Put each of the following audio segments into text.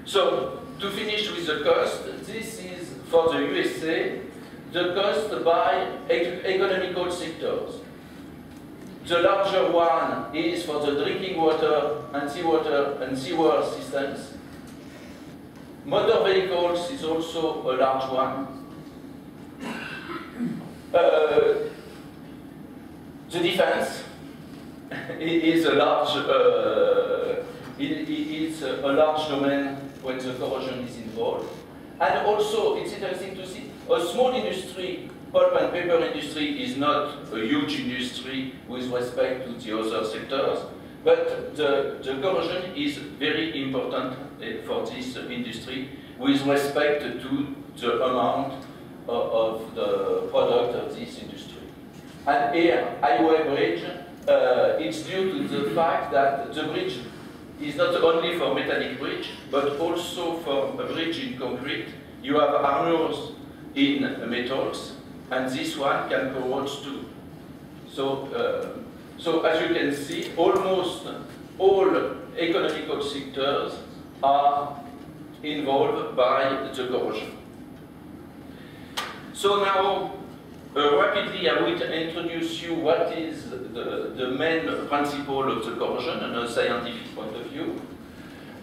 So, to finish with the cost, this is for the USA, the cost by economical sectors. The larger one is for the drinking water and sewer systems. Motor vehicles is also a large one. The defense is a large domain when the corrosion is involved. And also, it's interesting to see, a small industry, pulp and paper industry, is not a huge industry with respect to the other sectors, but the corrosion is very important for this industry with respect to the amount of the product of this industry. And here, highway bridge, it's due to the fact that the bridge is not only for metallic bridge, but also for a bridge in concrete. You have armors in metals, and this one can corrode too. So, as you can see, almost all economical sectors are involved by the corrosion. So now, rapidly, I will introduce you what is the main principle of the corrosion on a scientific point of view.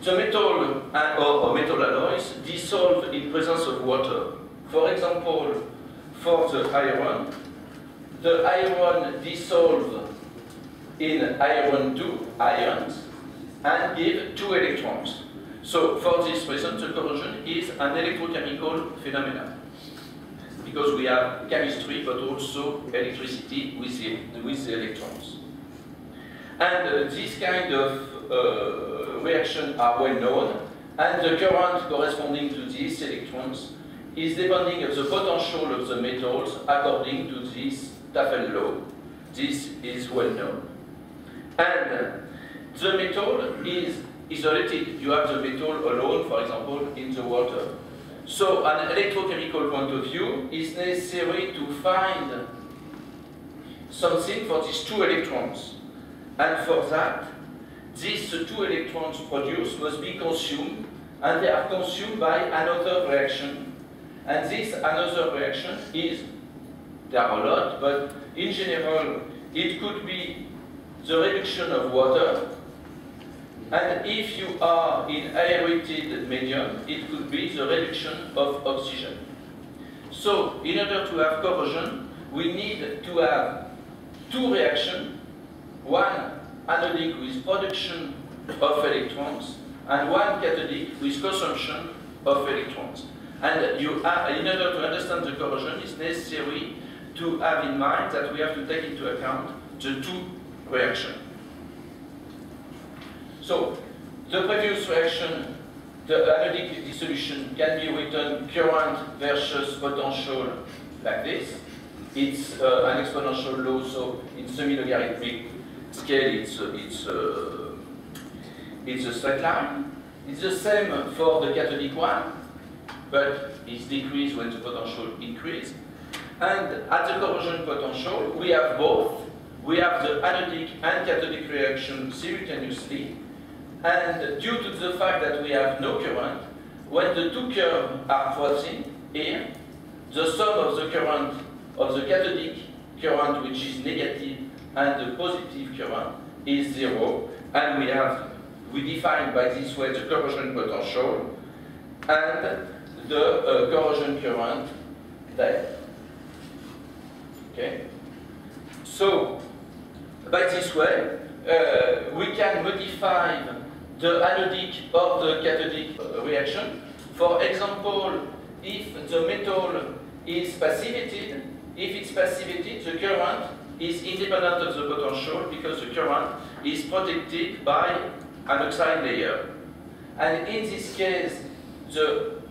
The metal or metal alloys dissolve in presence of water. For example, for the iron dissolves in iron 2 ions and give 2 electrons. So for this reason, the corrosion is an electrochemical phenomenon, because we have chemistry but also electricity with the electrons. And this kind of reaction are well known, and the current corresponding to these electrons is depending on the potential of the metals according to this Tafel law. This is well known. And the metal is isolated. You have the metal alone, for example, in the water. So an electrochemical point of view is necessary to find something for these 2 electrons. And for that, these 2 electrons produced must be consumed, and they are consumed by another reaction. And this another reaction is, there are a lot, but in general, it could be the reduction of water. And if you are in aerated medium, it could be the reduction of oxygen. So, in order to have corrosion, we need to have 2 reactions, one anodic with production of electrons, and one cathodic with consumption of electrons. And you have, in order to understand the corrosion, it's necessary to have in mind that we have to take into account the 2 reactions. So, the previous reaction, the anodic dissolution, can be written current versus potential like this. It's an exponential law, so in semi-logarithmic scale, it's a straight line. It's the same for the cathodic one, but it's decreased when the potential increases. And at the corrosion potential, we have both. We have the anodic and cathodic reaction simultaneously. And due to the fact that we have no current, when the 2 curves are crossing here, the sum of the current of the cathodic current, which is negative, and the positive current is 0. And we define by this way the corrosion potential and the corrosion current there. Okay? So, by this way, we can modify the anodic or the cathodic reaction. For example, if the metal is passivated, if it's passivated, the current is independent of the potential because the current is protected by an oxide layer. And in this case, the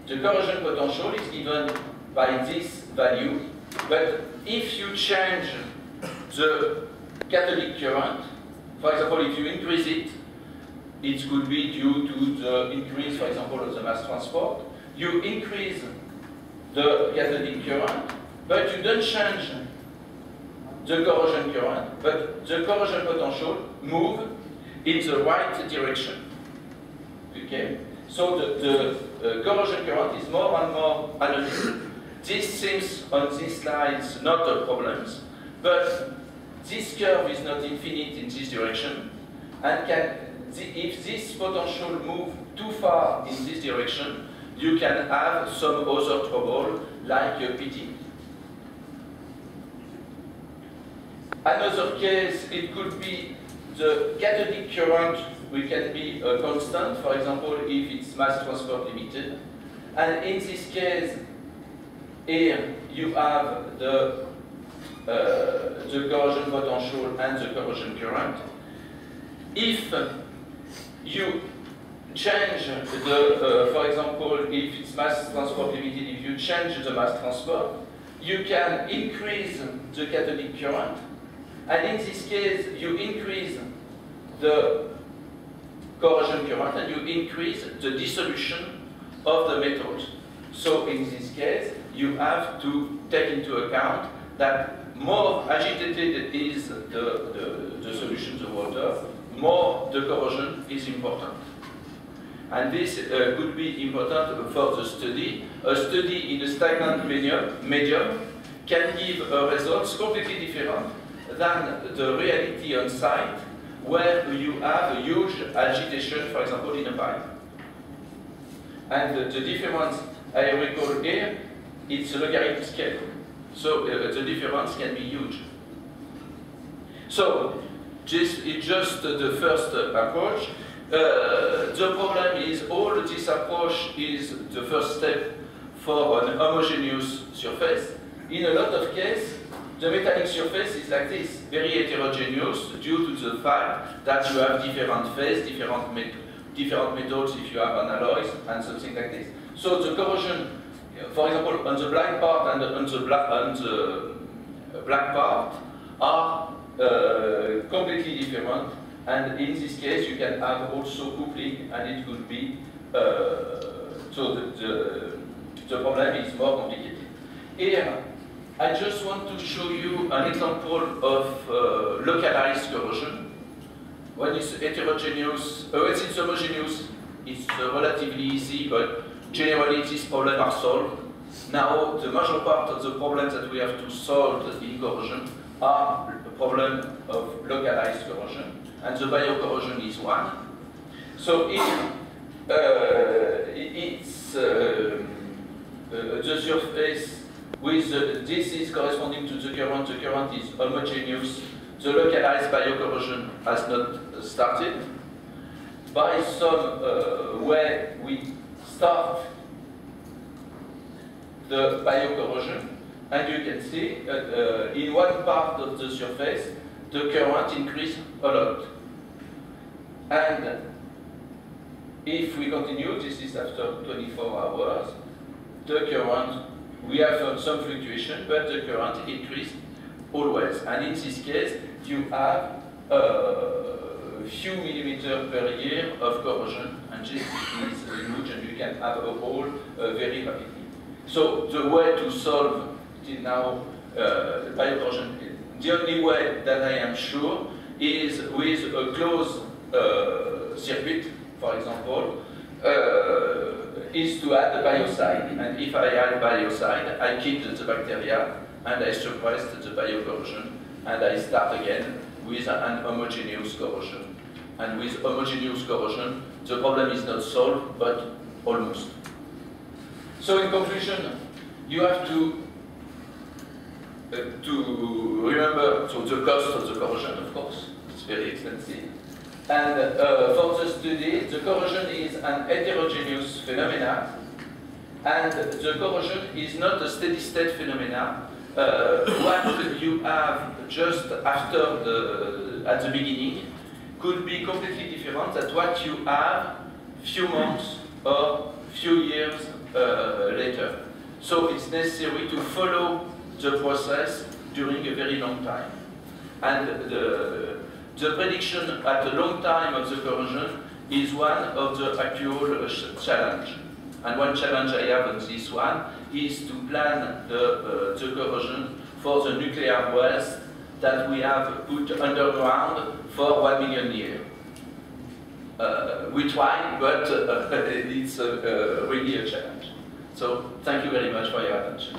corrosion potential is given by this value. But if you change the cathodic current, for example, if you increase it, it could be due to the increase, for example, of the mass transport. You increase the cathodic current, but you don't change the corrosion current, but the corrosion potential moves in the right direction. Okay? So the corrosion current is more and more anodic. This seems on these slides not a problem, but this curve is not infinite in this direction, and if this potential move too far in this direction, you can have some other trouble, like a PT. Another case, it could be the cathodic current, which can be a constant, for example, if it's mass transport limited. And in this case, here you have the corrosion potential and the corrosion current. If you change the, for example, if it's mass transport limited, if you change the mass transport, you can increase the cathodic current, and in this case, you increase the corrosion current and you increase the dissolution of the metals. So in this case, you have to take into account that more agitated is the solution, the water, more the corrosion is important. And this could be important for the study. A study in a stagnant medium can give results completely different than the reality on site, where you have a huge agitation, for example, in a pipe. And the difference I recall here, it's a logarithmic scale. So the difference can be huge. So this is just the first approach. The problem is all this approach is the first step for an homogeneous surface. In a lot of cases, the metallic surface is like this, very heterogeneous due to the fact that you have different phases, different metals if you have alloys and something like this. So the corrosion, for example, on the black part and on the black part are completely different, and in this case you can have also coupling, and it could be so the problem is more complicated. Here I just want to show you an example of localized corrosion. When it's heterogeneous, when it's homogeneous, it's relatively easy, but generally these problems are solved. Now, the major part of the problems that we have to solve in corrosion are the problem of localized corrosion, and the biocorrosion is one. So it's the surface with this is corresponding to the current is homogeneous. The localized biocorrosion has not started. By some way we start the biocorrosion, and you can see in one part of the surface the current increases a lot. And if we continue, this is after 24 hours, the current, we have some fluctuation, but the current increases always. And in this case, you have a few millimeters per year of corrosion, and this is huge, and you can have a hole very rapidly. So the way to solve till now biocorrosion, the only way that I am sure is with a closed circuit, for example, is to add a biocide. And if I add biocide, I kill the bacteria and I suppress the biocorrosion, and I start again with an homogeneous corrosion. And with homogeneous corrosion, the problem is not solved, but almost. So in conclusion, you have to remember the cost of the corrosion, of course. It's very expensive. And for the study, the corrosion is an heterogeneous phenomenon, and the corrosion is not a steady-state phenomenon. What you have just after at the beginning could be completely different than what you have few months or few years later. So it's necessary to follow the process during a very long time. And the prediction at a long time of the corrosion is one of the actual challenge. And one challenge I have on this one is to plan the corrosion for the nuclear wells that we have put underground for 1 million years. We try, but it's really a challenge. So thank you very much for your attention.